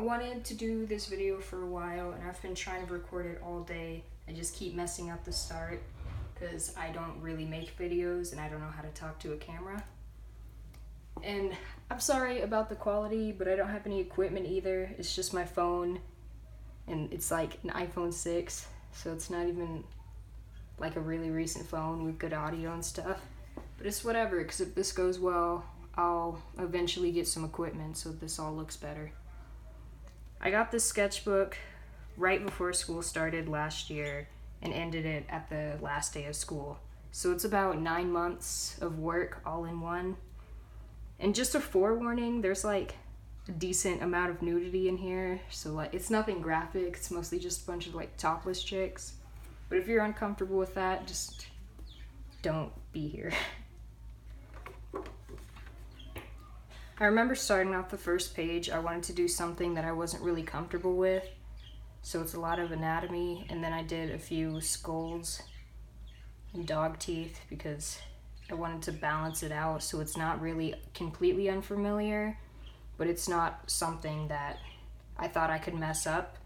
wanted to do this video for a while, and I've been trying to record it all day. I just keep messing up the start because I don't really make videos and I don't know how to talk to a camera. And I'm sorry about the quality, but I don't have any equipment either. It's just my phone, and it's like an iPhone 6, so it's not even like a really recent phone with good audio and stuff. But it's whatever, because if this goes well, I'll eventually get some equipment so this all looks better. I got this sketchbook right before school started last year and ended it at the last day of school. So it's about 9 months of work all in one. And just a forewarning, there's like a decent amount of nudity in here. So like, it's nothing graphic, it's mostly just a bunch of like topless chicks. But if you're uncomfortable with that, just don't be here. I remember starting off the first page, I wanted to do something that I wasn't really comfortable with. So it's a lot of anatomy, and then I did a few skulls and dog teeth because I wanted to balance it out so it's not really completely unfamiliar, but it's not something that I thought I could mess up.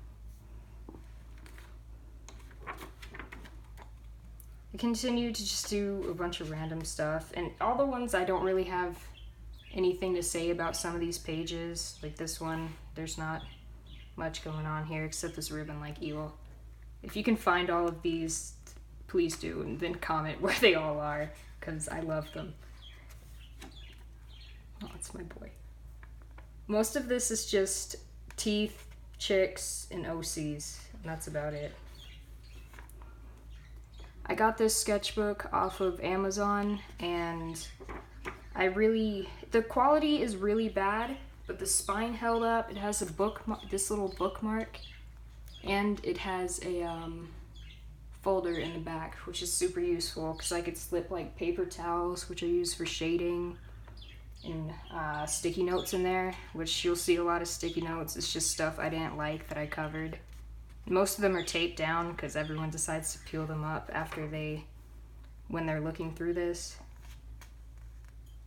I continued to just do a bunch of random stuff, and all the ones I don't really have anything to say about some of these pages. Like this one, there's not much going on here except this ribbon like evil. If you can find all of these, please do, and then comment where they all are, because I love them. Oh, it's my boy. Most of this is just teeth, chicks, and OCs, and that's about it. I got this sketchbook off of Amazon, and the quality is really bad, but the spine held up. It has a this little bookmark, and it has a folder in the back, which is super useful because I could slip like paper towels, which I use for shading, and sticky notes in there, which you'll see a lot of sticky notes. It's just stuff I didn't like that I covered. Most of them are taped down because everyone decides to peel them up when they're looking through this.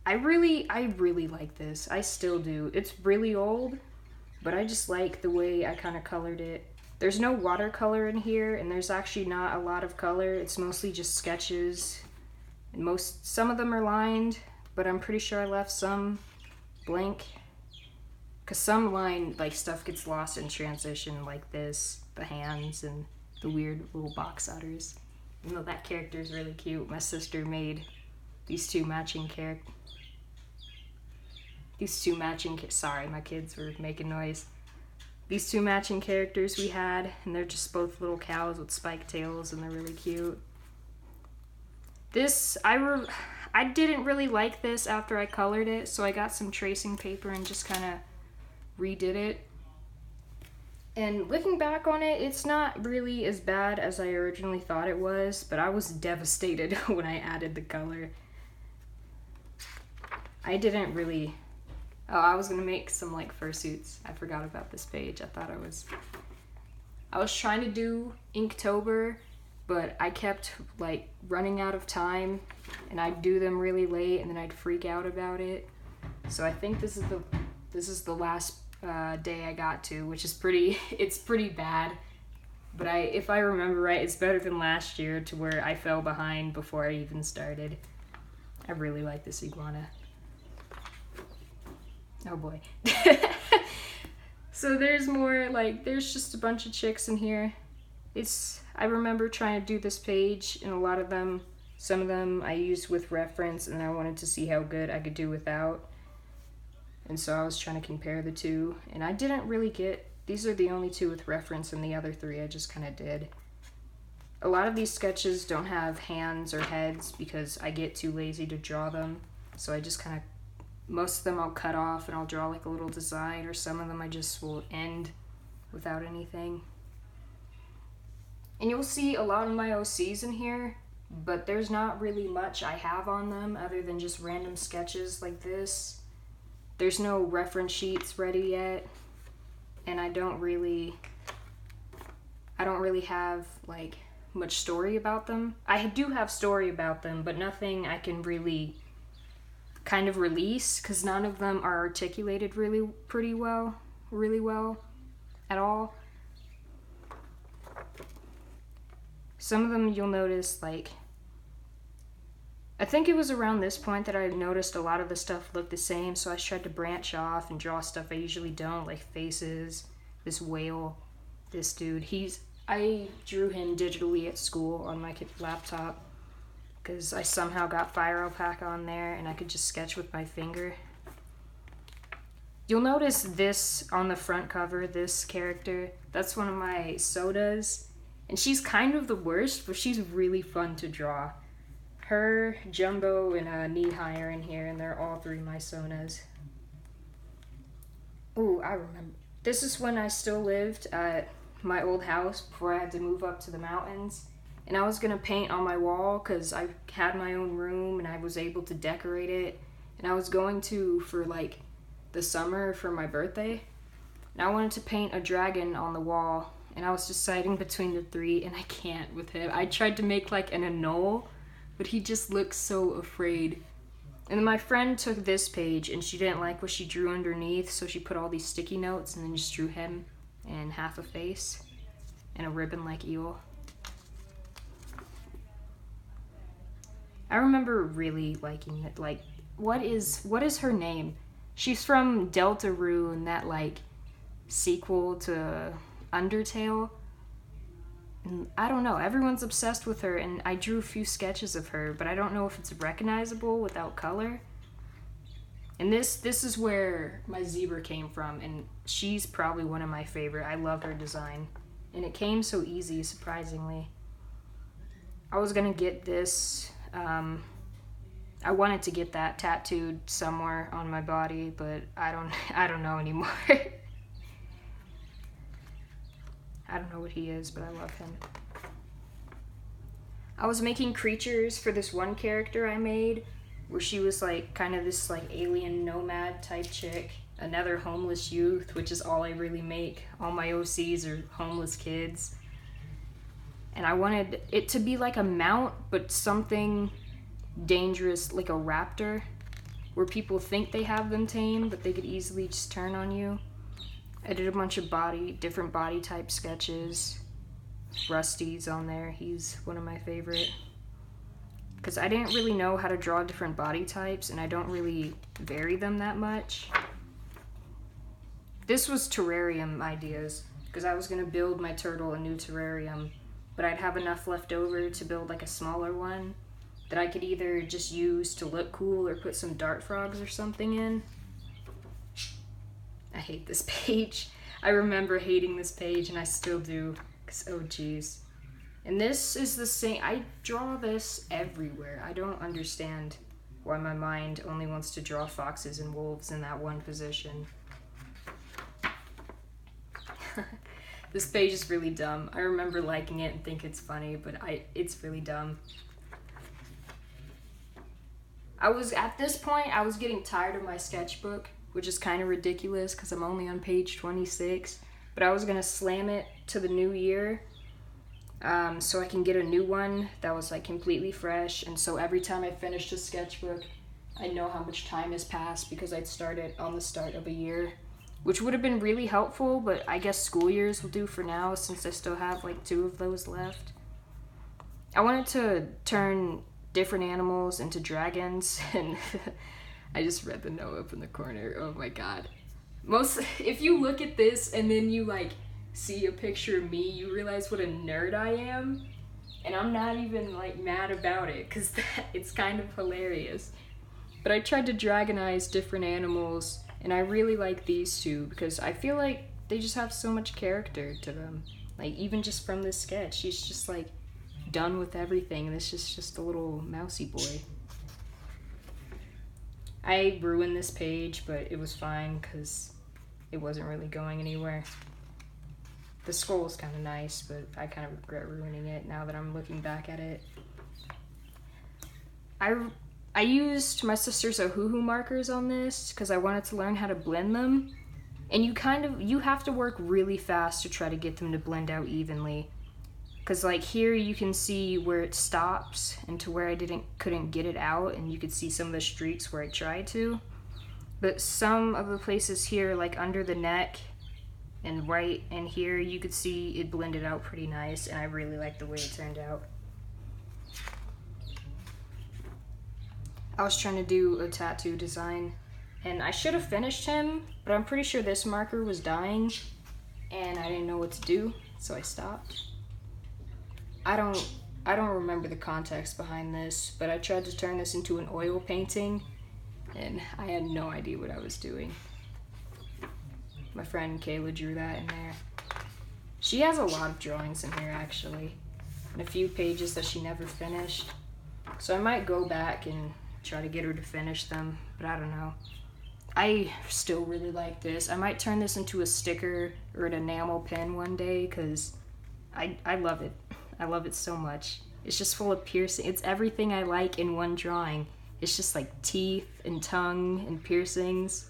I really like this. I still do. It's really old, but I just like the way I kind of colored it. There's no watercolor in here, and there's actually not a lot of color. It's mostly just sketches, and some of them are lined, but I'm pretty sure I left some blank, because some line like stuff gets lost in transition, like this, the hands, and the weird little box otters. You know, that character is really cute. My sister made these two matching sorry, my kids were making noise. These two matching characters we had, and they're just both little cows with spiked tails, and they're really cute. This, I didn't really like this after I colored it, so I got some tracing paper and just kind of redid it. And looking back on it, it's not really as bad as I originally thought it was, but I was devastated when I added the color. I didn't really... Oh, I was gonna make some like fursuits. I forgot about this page. I was trying to do Inktober, but I kept like running out of time, and I'd do them really late, and then I'd freak out about it. So I think this is the last day I got to, which is it's pretty bad. But if I remember right, it's better than last year, to where I fell behind before I even started. I really like this iguana. Oh boy. So there's more, like, there's just a bunch of chicks in here. I remember trying to do this page, and some of them I used with reference, and I wanted to see how good I could do without. And so I was trying to compare the two, and I didn't really these are the only two with reference, and the other three I just kind of did. A lot of these sketches don't have hands or heads because I get too lazy to draw them, so I just kind of most of them I'll cut off and I'll draw like a little design, or some of them I just will end without anything. And you'll see a lot of my OCs in here, but there's not really much I have on them other than just random sketches like this. There's no reference sheets ready yet, and I don't really have like much story about them. I do have story about them, but nothing I can really kind of release, because none of them are articulated really well. at all. Some of them you'll notice, like, I think it was around this point that I noticed a lot of the stuff looked the same, so I tried to branch off and draw stuff I usually don't, like faces, this whale, this dude. I drew him digitally at school on my laptop because I somehow got Fire Alpaca on there and I could just sketch with my finger. You'll notice this on the front cover, this character. That's one of my sodas. And she's kind of the worst, but she's really fun to draw. Her, Jumbo, and Nehocane are in here, and they're all three my sonas. Ooh, I remember. This is when I still lived at my old house before I had to move up to the mountains. And I was going to paint on my wall because I had my own room and I was able to decorate it. And I was going to for like the summer for my birthday. And I wanted to paint a dragon on the wall. And I was deciding between the three, and I can't with him. I tried to make like an anole, but he just looks so afraid. And then my friend took this page and she didn't like what she drew underneath, so she put all these sticky notes and then just drew him and half a face and a ribbon like eel. I remember really liking it. Like, what is her name? She's from Deltarune, and that like sequel to Undertale. And I don't know, everyone's obsessed with her, and I drew a few sketches of her, but I don't know if it's recognizable without color. And this is where my zebra came from, and she's probably one of my favorite. I love her design, and it came so easy, surprisingly. I was gonna get this, I wanted to get that tattooed somewhere on my body, but I don't know anymore. I don't know what he is, but I love him. I was making creatures for this one character I made, where she was like kind of this like alien nomad type chick, another homeless youth, which is all I really make. All my OCs are homeless kids. And I wanted it to be like a mount, but something dangerous, like a raptor, where people think they have them tamed, but they could easily just turn on you. I did a bunch of different body type sketches. Rusty's on there. He's one of my favorite. Because I didn't really know how to draw different body types, and I don't really vary them that much. This was terrarium ideas, because I was going to build my turtle a new terrarium, but I'd have enough left over to build like a smaller one that I could either just use to look cool or put some dart frogs or something in. I hate this page. I remember hating this page, and I still do, because oh geez. And this is the same, I draw this everywhere. I don't understand why my mind only wants to draw foxes and wolves in that one position. This page is really dumb. I remember liking it and think it's funny, but it's really dumb. At this point, I was getting tired of my sketchbook, which is kind of ridiculous because I'm only on page 26, but I was going to slam it to the new year so I can get a new one that was like completely fresh, and so every time I finished a sketchbook, I know how much time has passed because I'd started on the start of a year, which would have been really helpful, but I guess school years will do for now since I still have like 2 of those left. I wanted to turn different animals into dragons, and I just read the note up in the corner. Oh my god. If you look at this and then you like see a picture of me, you realize what a nerd I am, and I'm not even like mad about it because it's kind of hilarious. But I tried to dragonize different animals, and I really like these two because I feel like they just have so much character to them. Like even just from this sketch, she's just like done with everything, and this is just a little mousy boy. I ruined this page, but it was fine because it wasn't really going anywhere. The skull is kind of nice, but I kind of regret ruining it now that I'm looking back at it. I used my sister's Ohuhu markers on this because I wanted to learn how to blend them, and you have to work really fast to try to get them to blend out evenly. Because like here you can see where it stops and to where I couldn't get it out, and you could see some of the streaks where I tried to. But some of the places here, like under the neck And right in here, you could see it blended out pretty nice, and I really like the way it turned out. I was trying to do a tattoo design, and I should have finished him, but I'm pretty sure this marker was dying, and I didn't know what to do, so I stopped. I don't remember the context behind this, but I tried to turn this into an oil painting, and I had no idea what I was doing. My friend Kayla drew that in there. She has a lot of drawings in here, actually, and a few pages that she never finished. So I might go back and try to get her to finish them, but I don't know. I still really like this. I might turn this into a sticker or an enamel pen one day, because I love it. I love it so much. It's just full of piercing. It's everything I like in one drawing. It's just like teeth and tongue and piercings.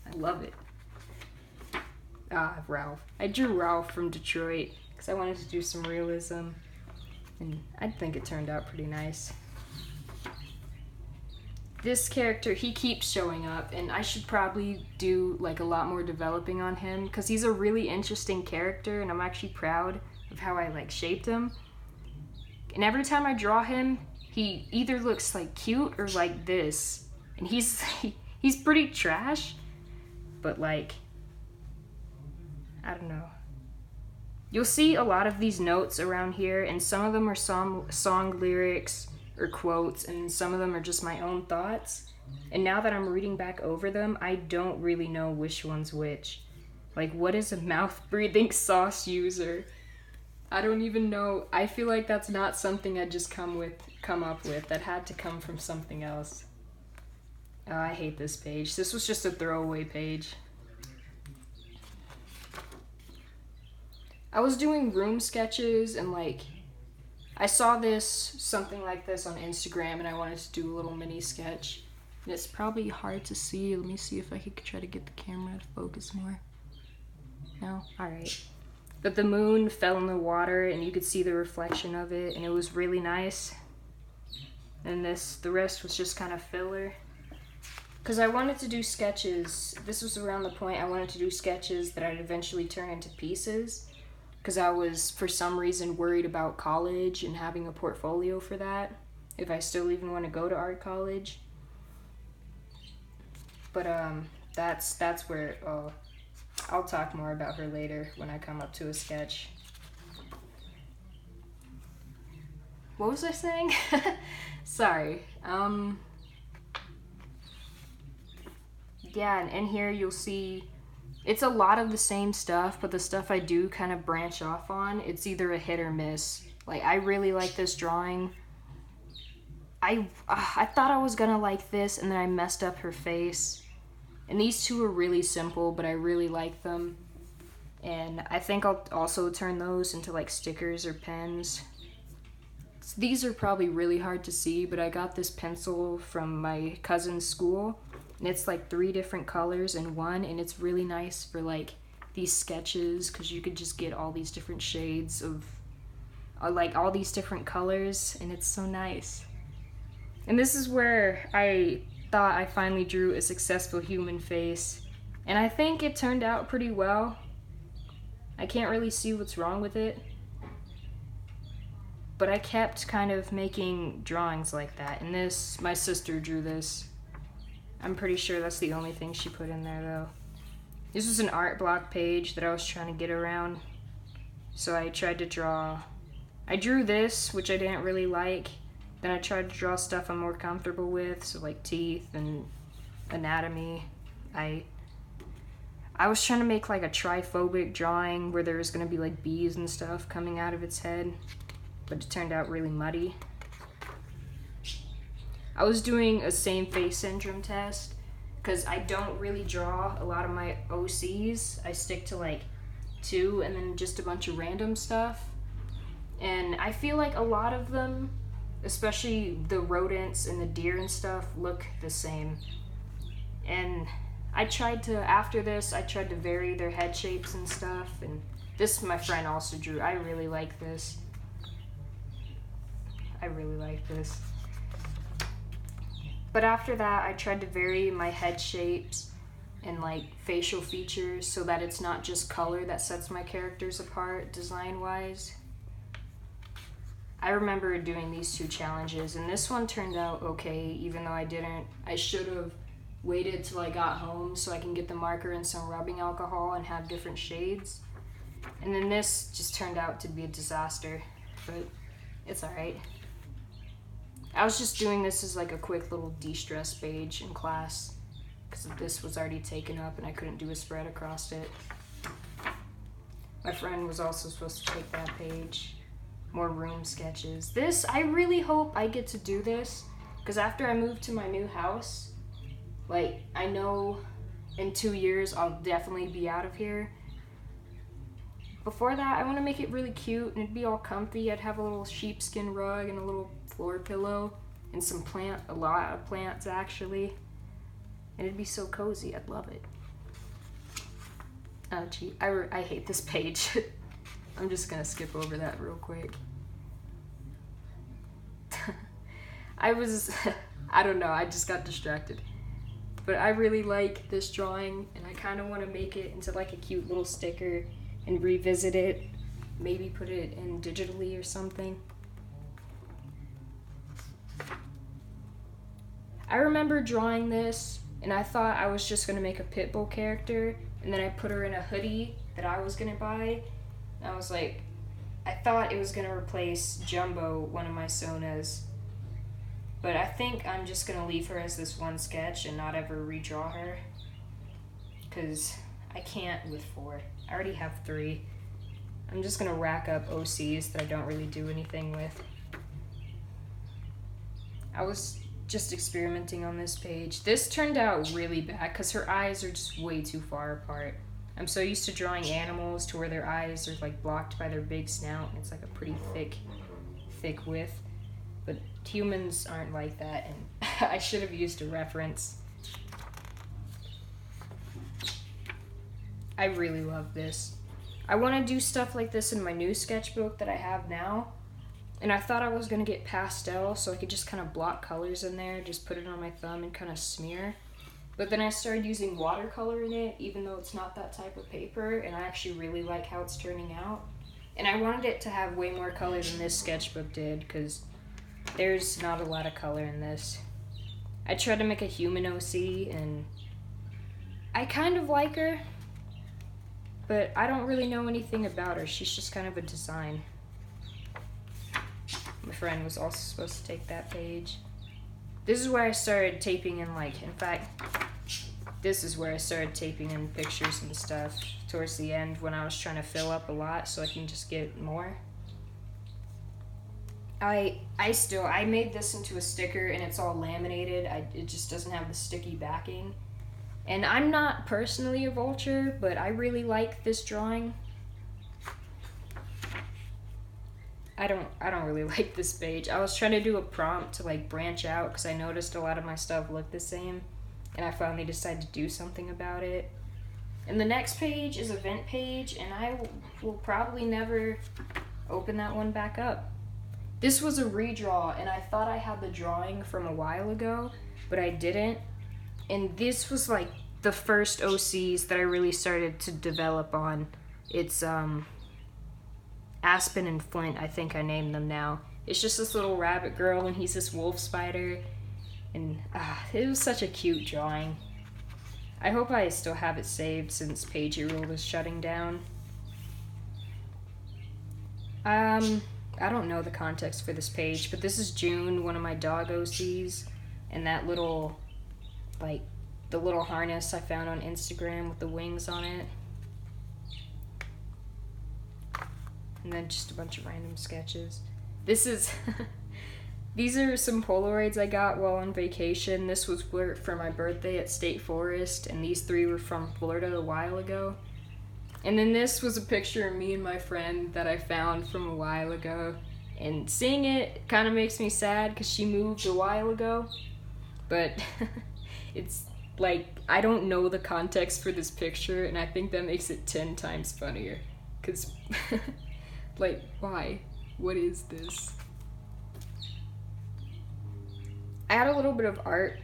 I love it. Ralph. I drew Ralph from Detroit because I wanted to do some realism, and I think it turned out pretty nice. This character, he keeps showing up, and I should probably do like a lot more developing on him because he's a really interesting character, and I'm actually proud of how I like shaped him. And every time I draw him, he either looks like cute or like this, and he's pretty trash, but like, I don't know. You'll see a lot of these notes around here, and some of them are song lyrics or quotes, and some of them are just my own thoughts. And now that I'm reading back over them, I don't really know which one's which. Like, what is a mouth-breathing sauce user? I don't even know. I feel like that's not something I just come up with. That had to come from something else. Oh, I hate this page. This was just a throwaway page. I was doing room sketches, and like, I saw something like this on Instagram, and I wanted to do a little mini sketch. And it's probably hard to see. Let me see if I could try to get the camera to focus more. No? Alright. But the moon fell in the water, and you could see the reflection of it, and it was really nice. And the rest was just kind of filler. Because I wanted to do sketches. This was around the point I wanted to do sketches that I'd eventually turn into pieces. Because I was, for some reason, worried about college and having a portfolio for that, if I still even want to go to art college. But that's where, I'll talk more about her later when I come up to a sketch. What was I saying? Sorry. Yeah, and in here you'll see it's a lot of the same stuff, but the stuff I do kind of branch off on, it's either a hit or miss. Like, I really like this drawing. I thought I was gonna like this, and then I messed up her face. And these two are really simple, but I really like them. And I think I'll also turn those into like stickers or pens. So these are probably really hard to see, but I got this pencil from my cousin's school. And it's like 3 different colors in one, and it's really nice for like these sketches because you could just get all these different shades of like all these different colors, and it's so nice. And this is where I thought I finally drew a successful human face, and I think it turned out pretty well. I can't really see what's wrong with it, but I kept kind of making drawings like that. And this, my sister drew this. I'm pretty sure that's the only thing she put in there, though. This was an art block page that I was trying to get around. So I tried to draw... I drew this, which I didn't really like. Then I tried to draw stuff I'm more comfortable with, so like teeth and anatomy. I was trying to make like a triphobic drawing where there was going to be like bees and stuff coming out of its head, but it turned out really muddy. I was doing a same face syndrome test because I don't really draw a lot of my OCs. I stick to like 2 and then just a bunch of random stuff. And I feel like a lot of them, especially the rodents and the deer and stuff, look the same. And I tried to, after this, I tried to vary their head shapes and stuff. And this my friend also drew. I really like this. I really like this. But after that, I tried to vary my head shapes and like facial features so that it's not just color that sets my characters apart design-wise. I remember doing these 2 challenges, and this one turned out okay, even though I should have waited till I got home so I can get the marker and some rubbing alcohol and have different shades. And then this just turned out to be a disaster, but it's alright. I was just doing this as like a quick little de-stress page in class because this was already taken up and I couldn't do a spread across it. My friend was also supposed to take that page. More room sketches. This, I really hope I get to do this because after I move to my new house, like, I know in 2 years I'll definitely be out of here. Before that, I want to make it really cute and it'd be all comfy. I'd have a little sheepskin rug and a little floor pillow and a lot of plants actually. And it'd be so cozy. I'd love it. Oh gee, I hate this page. I'm just gonna skip over that real quick. I don't know, I just got distracted. But I really like this drawing and I kind of want to make it into like a cute little sticker and revisit it. Maybe put it in digitally or something. I remember drawing this and I thought I was just going to make a Pitbull character and then I put her in a hoodie that I was going to buy. I was like, I thought it was going to replace Jumbo, one of my Sonas. But I think I'm just going to leave her as this one sketch and not ever redraw her. Because I can't with 4. I already have 3. I'm just going to rack up OCs that I don't really do anything with. I was just experimenting on this page. This turned out really bad because her eyes are just way too far apart. I'm so used to drawing animals to where their eyes are like blocked by their big snout and it's like a pretty thick width. But humans aren't like that and I should have used a reference. I really love this. I want to do stuff like this in my new sketchbook that I have now. And I thought I was going to get pastel so I could just kind of block colors in there, just put it on my thumb and kind of smear. But then I started using watercolor in it, even though it's not that type of paper, and I actually really like how it's turning out. And I wanted it to have way more color than this sketchbook did, because there's not a lot of color in this. I tried to make a human OC, and I kind of like her, but I don't really know anything about her. She's just kind of a design. My friend was also supposed to take that page. This is where I started taping in, like, in fact, this is where I started taping in pictures and stuff towards the end when I was trying to fill up a lot so I can just get more. I made this into a sticker and it's all laminated. It just doesn't have the sticky backing. And I'm not personally a vulture, but I really like this drawing. I don't really like this page. I was trying to do a prompt to like branch out because I noticed a lot of my stuff looked the same and I finally decided to do something about it. And the next page is a vent page and I will probably never open that one back up. This was a redraw and I thought I had the drawing from a while ago, but I didn't. And this was like the first OCs that I really started to develop on. It's Aspen and Flint, I think I named them now. It's just this little rabbit girl and he's this wolf spider. And it was such a cute drawing. I hope I still have it saved since PageRule is shutting down. I don't know the context for this page, but this is June, one of my dog OCs. And that little, like, the little harness I found on Instagram with the wings on it. And then just a bunch of random sketches. This is, these are some Polaroids I got while on vacation. This was for my birthday at State Forest, and these 3 were from Florida a while ago. And then this was a picture of me and my friend that I found from a while ago. And seeing it kind of makes me sad because she moved a while ago. But it's like, I don't know the context for this picture, and I think that makes it 10 times funnier. Because... like, why? What is this? I had a little bit of art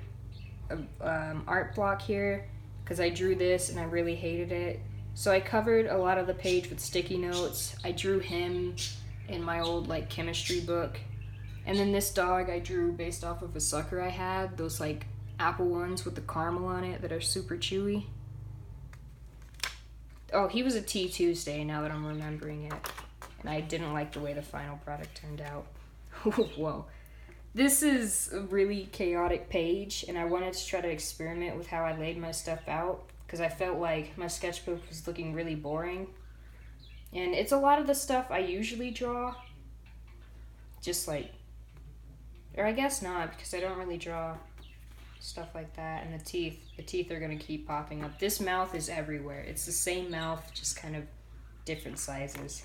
block here. because I drew this and I really hated it. So I covered a lot of the page with sticky notes. I drew him in my old like chemistry book. And then this dog I drew based off of a sucker I had, those like apple ones with the caramel on it that are super chewy. Oh, he was a Tea Tuesday now that I'm remembering it. And I didn't like the way the final product turned out. Whoa. This is a really chaotic page, and I wanted to try to experiment with how I laid my stuff out, because I felt like my sketchbook was looking really boring. And it's a lot of the stuff I usually draw. Just like, or I guess not, because I don't really draw stuff like that. And the teeth are going to keep popping up. This mouth is everywhere. It's the same mouth, just kind of different sizes.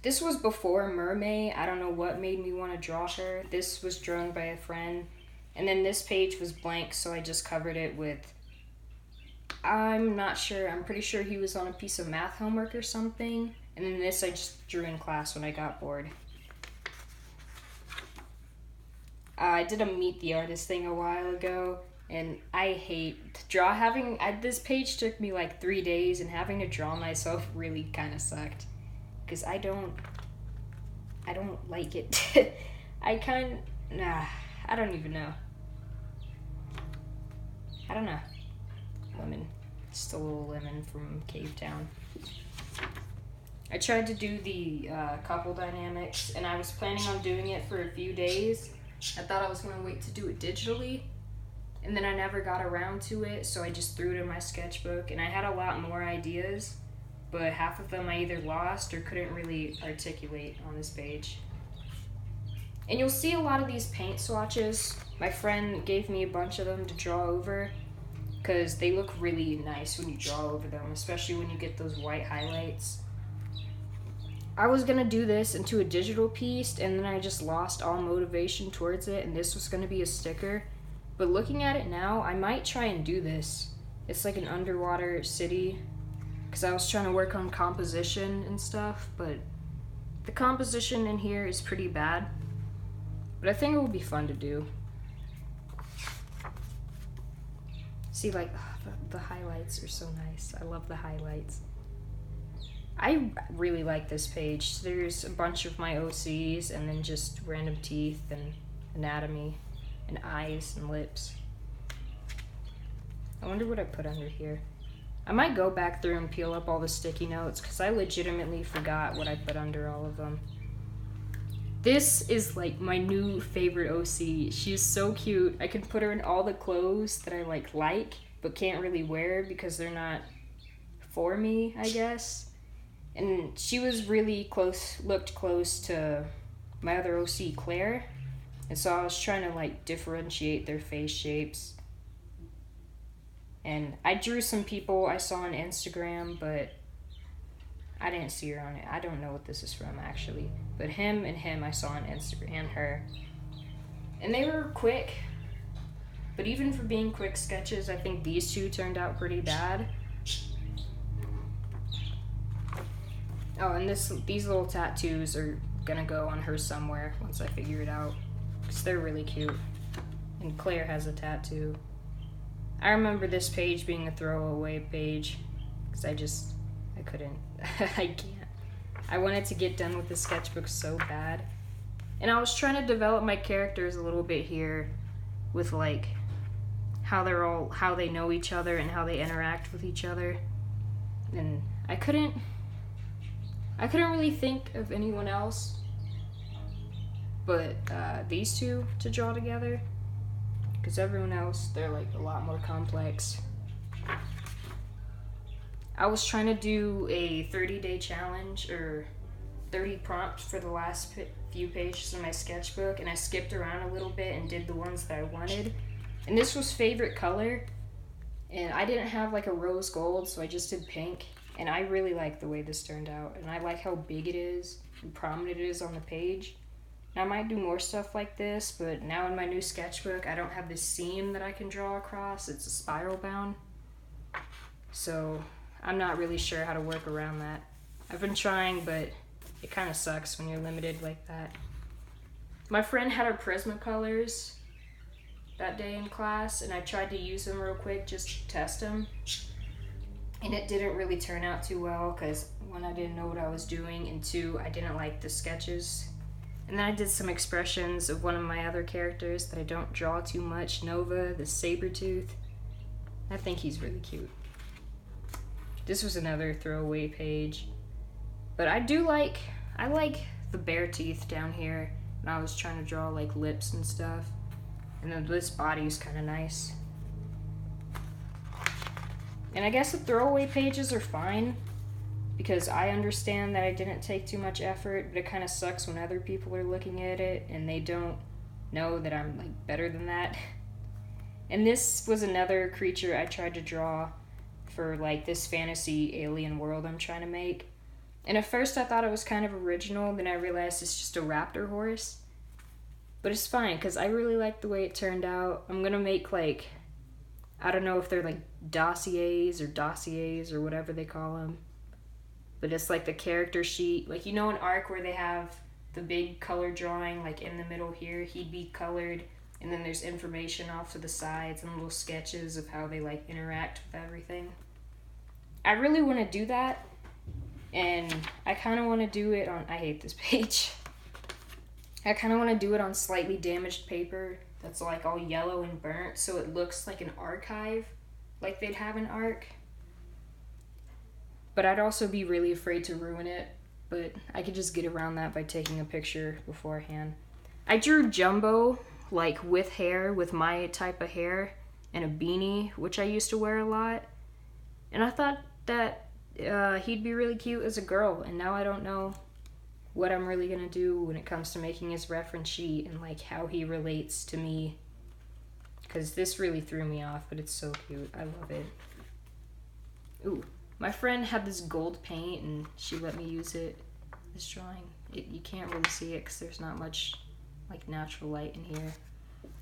This was before Mermaid. I don't know what made me want to draw her. This was drawn by a friend. And then this page was blank, so I just covered it with, I'm not sure, I'm pretty sure he was on a piece of math homework or something. And then this I just drew in class when I got bored. I did a Meet the Artist thing a while ago, and I hate this page took me like 3 days, and having to draw myself really kind of sucked. Because I don't like it. I don't even know. I don't know. Lemon. Just a little lemon from Cave Town. I tried to do the couple dynamics, and I was planning on doing it for a few days. I thought I was going to wait to do it digitally, and then I never got around to it, so I just threw it in my sketchbook, and I had a lot more ideas, but half of them I either lost or couldn't really articulate on this page. And you'll see a lot of these paint swatches. My friend gave me a bunch of them to draw over, because they look really nice when you draw over them, especially when you get those white highlights. I was going to do this into a digital piece, and then I just lost all motivation towards it, and this was going to be a sticker. But looking at it now, I might try and do this. It's like an underwater city, because I was trying to work on composition and stuff, but the composition in here is pretty bad. But I think it will be fun to do. See, like, the highlights are so nice. I love the highlights. I really like this page. There's a bunch of my OCs, and then just random teeth and anatomy and eyes and lips. I wonder what I put under here. I might go back through and peel up all the sticky notes, because I legitimately forgot what I put under all of them. This is like my new favorite OC. She's so cute. I can put her in all the clothes that I like but can't really wear because they're not for me, I guess. And she was really looked close to my other OC, Claire. And so I was trying to like differentiate their face shapes. And I drew some people I saw on Instagram, but I didn't see her on it. I don't know what this is from, actually. But him and him I saw on Instagram, and her. And they were quick. But even for being quick sketches, I think these two turned out pretty bad. Oh, and these little tattoos are gonna go on her somewhere once I figure it out. Because they're really cute. And Claire has a tattoo. I remember this page being a throwaway page. Because I couldn't. I can't. I wanted to get done with the sketchbook so bad. And I was trying to develop my characters a little bit here. With like, how they know each other and how they interact with each other. And I couldn't really think of anyone else but these two to draw together, because everyone else, they're like a lot more complex. I was trying to do a 30-day challenge or 30 prompts for the last few pages of my sketchbook, and I skipped around a little bit and did the ones that I wanted. And this was favorite color, and I didn't have like a rose gold, so I just did pink. And I really like the way this turned out, and I like how big it is and prominent it is on the page. And I might do more stuff like this, but now in my new sketchbook, I don't have this seam that I can draw across. It's a spiral bound. So I'm not really sure how to work around that. I've been trying, but it kind of sucks when you're limited like that. My friend had her Prismacolors, that day in class, and I tried to use them real quick just to test them. And it didn't really turn out too well because, one, I didn't know what I was doing, and two, I didn't like the sketches. And then I did some expressions of one of my other characters that I don't draw too much, Nova, the saber-tooth. I think he's really cute. This was another throwaway page. But I like the bear teeth down here. And I was trying to draw like lips and stuff. And then this body is kind of nice. And I guess the throwaway pages are fine, because I understand that I didn't take too much effort, but it kind of sucks when other people are looking at it and they don't know that I'm like better than that. And this was another creature I tried to draw for like this fantasy alien world I'm trying to make. And at first I thought it was kind of original, then I realized it's just a raptor horse. But it's fine, because I really like the way it turned out. I'm gonna make like, I don't know if they're like dossiers or whatever they call them. But it's like the character sheet. Like, you know, an arc where they have the big color drawing like in the middle here, he'd be colored. And then there's information off to the sides and little sketches of how they like interact with everything. I really want to do that. And I kind of want to do it on, I hate this page. I kind of want to do it on slightly damaged paper that's like all yellow and burnt, so it looks like an archive, like they'd have an arc. But I'd also be really afraid to ruin it, but I could just get around that by taking a picture beforehand. I drew Jumbo, like with hair, with my type of hair, and a beanie, which I used to wear a lot. And I thought that he'd be really cute as a girl, and now I don't know what I'm really gonna do when it comes to making his reference sheet and like how he relates to me. Because this really threw me off, but it's so cute. I love it. Ooh. My friend had this gold paint and she let me use it. This drawing, you can't really see it because there's not much like natural light in here.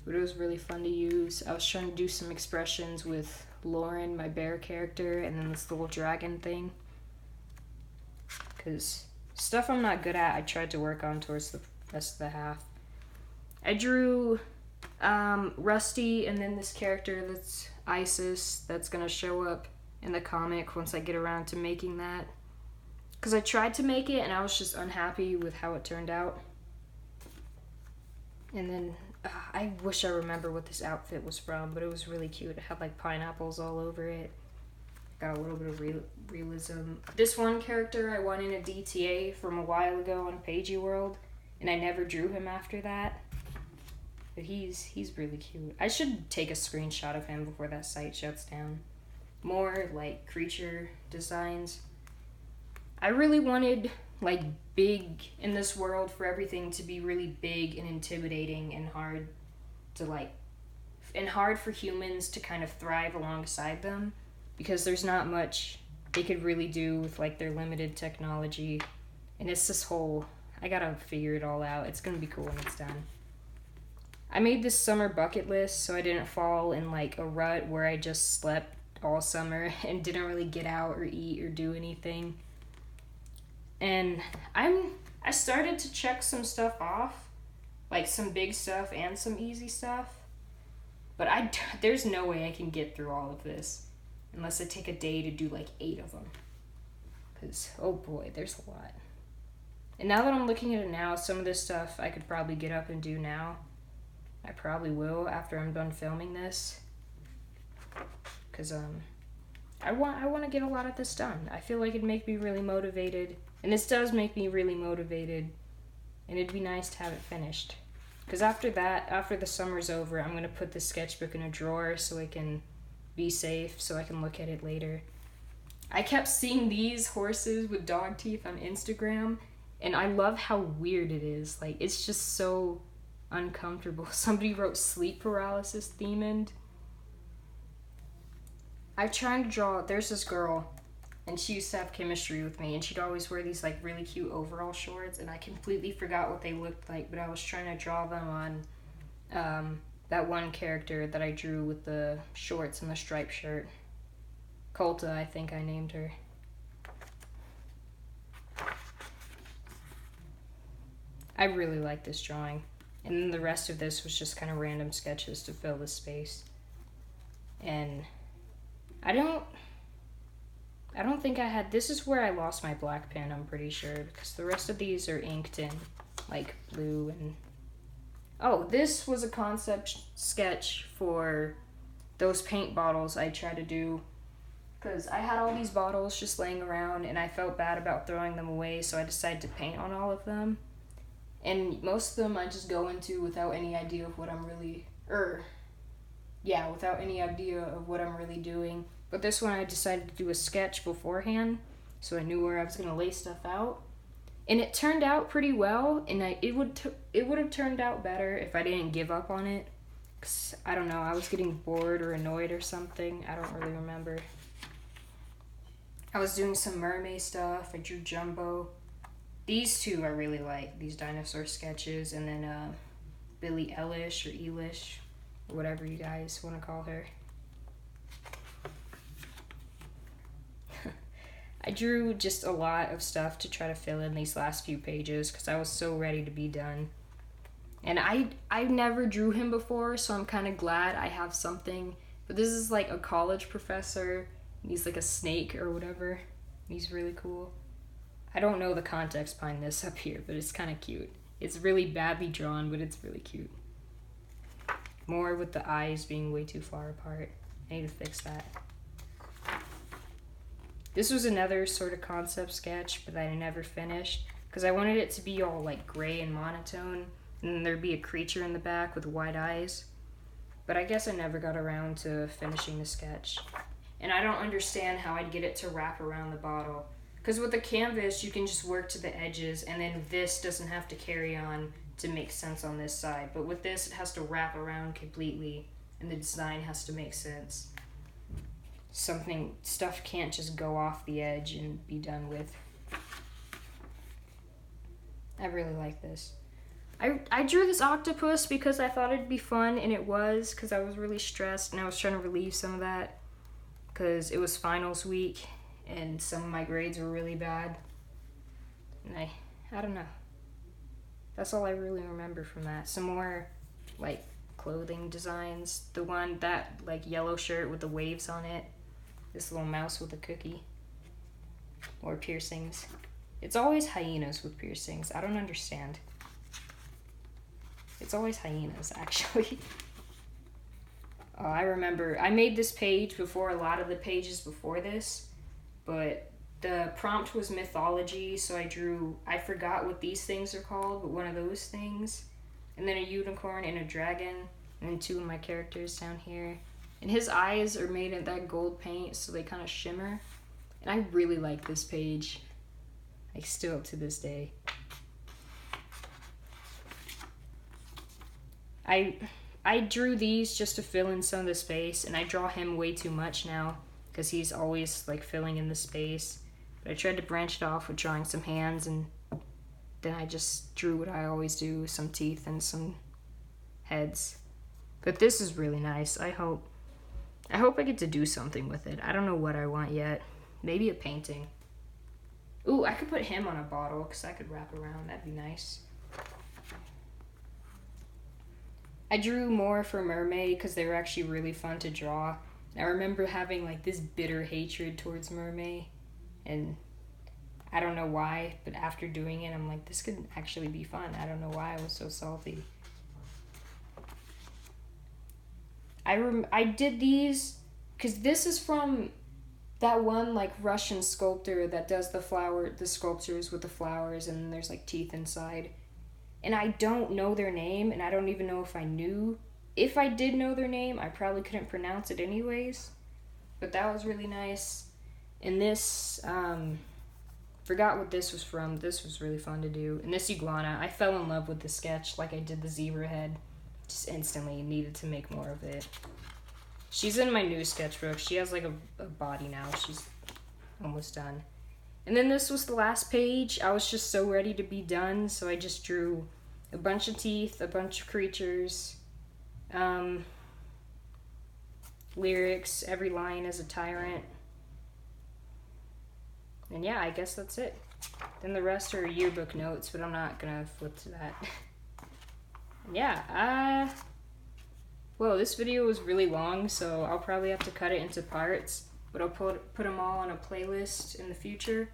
But it was really fun to use. I was trying to do some expressions with Lauren, my bear character, and then this little dragon thing. Because stuff I'm not good at, I tried to work on towards the rest of the half. I drew Rusty and then this character that's Isis that's gonna show up in the comic once I get around to making that. Because I tried to make it and I was just unhappy with how it turned out. And then I wish I remember what this outfit was from, but it was really cute. It had like pineapples all over it. Got a little bit of realism. This one character I won in a DTA from a while ago on Pagey World, and I never drew him after that. But he's really cute. I should take a screenshot of him before that site shuts down. More like creature designs. I really wanted like big in this world for everything to be really big and intimidating and hard to like, and hard for humans to kind of thrive alongside them, because there's not much they could really do with like their limited technology. And it's this whole, I gotta figure it all out. It's gonna be cool when it's done. I made this summer bucket list so I didn't fall in like a rut where I just slept all summer and didn't really get out or eat or do anything. And I started to check some stuff off, like some big stuff and some easy stuff. But there's no way I can get through all of this unless I take a day to do like 8 of them. Because, oh boy, there's a lot. And now that I'm looking at it now, some of this stuff I could probably get up and do now. I probably will after I'm done filming this. Because I want to get a lot of this done. I feel like it'd make me really motivated. And this does make me really motivated. And it'd be nice to have it finished. Because after that, after the summer's over, I'm going to put this sketchbook in a drawer so it can be safe, so I can look at it later. I kept seeing these horses with dog teeth on Instagram, and I love how weird it is. Like, it's just so uncomfortable. Somebody wrote sleep paralysis themed. I'm trying to draw, there's this girl, and she used to have chemistry with me, and she'd always wear these like really cute overall shorts, and I completely forgot what they looked like, but I was trying to draw them on that one character that I drew with the shorts and the striped shirt. Colta, I think I named her. I really like this drawing. And then the rest of this was just kind of random sketches to fill the space. And I don't think I had, this is where I lost my black pen, I'm pretty sure, because the rest of these are inked in like blue and, oh, this was a concept sketch for those paint bottles I tried to do, because I had all these bottles just laying around and I felt bad about throwing them away, so I decided to paint on all of them. And most of them I just go into without any idea of what I'm really, without any idea of what I'm really doing. But this one I decided to do a sketch beforehand, so I knew where I was going to lay stuff out. And it turned out pretty well, and it would have turned out better if I didn't give up on it. 'Cause, I don't know, I was getting bored or annoyed or something. I don't really remember. I was doing some mermaid stuff. I drew Jumbo. These two I really like, these dinosaur sketches, and then Billie Eilish or Eilish, or whatever you guys want to call her. I drew just a lot of stuff to try to fill in these last few pages because I was so ready to be done. And I never drew him before, so I'm kind of glad I have something. But this is like a college professor. He's like a snake or whatever. He's really cool. I don't know the context behind this up here, but it's kind of cute. It's really badly drawn, but it's really cute. More with the eyes being way too far apart. I need to fix that. This was another sort of concept sketch, but I never finished because I wanted it to be all like gray and monotone, and then there'd be a creature in the back with white eyes. But I guess I never got around to finishing the sketch. And I don't understand how I'd get it to wrap around the bottle. Because with the canvas, you can just work to the edges, and then this doesn't have to carry on to make sense on this side. But with this, it has to wrap around completely, and the design has to make sense. Stuff can't just go off the edge and be done with. I really like this. I drew this octopus because I thought it'd be fun, and it was, because I was really stressed, and I was trying to relieve some of that, because it was finals week, and some of my grades were really bad. And I don't know. That's all I really remember from that. Some more, like, clothing designs. The one, that, like, yellow shirt with the waves on it. This little mouse with a cookie. Or piercings. It's always hyenas with piercings. I don't understand. It's always hyenas, actually. Oh, I remember. I made this page before a lot of the pages before this. But the prompt was mythology, so I forgot what these things are called, but one of those things. And then a unicorn and a dragon, and then two of my characters down here. And his eyes are made in that gold paint, so they kind of shimmer. And I really like this page. Like, still to this day. I drew these just to fill in some of the space, and I draw him way too much now, because he's always, like, filling in the space. But I tried to branch it off with drawing some hands, and then I just drew what I always do, some teeth and some heads. But this is really nice. I hope I get to do something with it. I don't know what I want yet. Maybe a painting. Ooh, I could put him on a bottle, because I could wrap around. That'd be nice. I drew more for Mermaid, because they were actually really fun to draw. I remember having, like, this bitter hatred towards Mermaid, and I don't know why, but after doing it, I'm like, this could actually be fun. I don't know why I was so salty. I did these, because this is from that one, like, Russian sculptor that does the sculptures with the flowers, and there's, like, teeth inside. And I don't know their name, and I don't even know if I knew. If I did know their name, I probably couldn't pronounce it anyways. But that was really nice. And this, forgot what this was from. This was really fun to do. And this iguana, I fell in love with the sketch like I did the zebra head. Just instantly needed to make more of it. She's in my new sketchbook. She has, like, a body now. She's almost done. And then this was the last page. I was just so ready to be done, so I just drew a bunch of teeth, a bunch of creatures, lyrics, every line is a tyrant. And yeah, I guess that's it. Then the rest are yearbook notes, but I'm not gonna flip to that. Yeah, well, this video was really long, so I'll probably have to cut it into parts, but I'll put them all on a playlist in the future.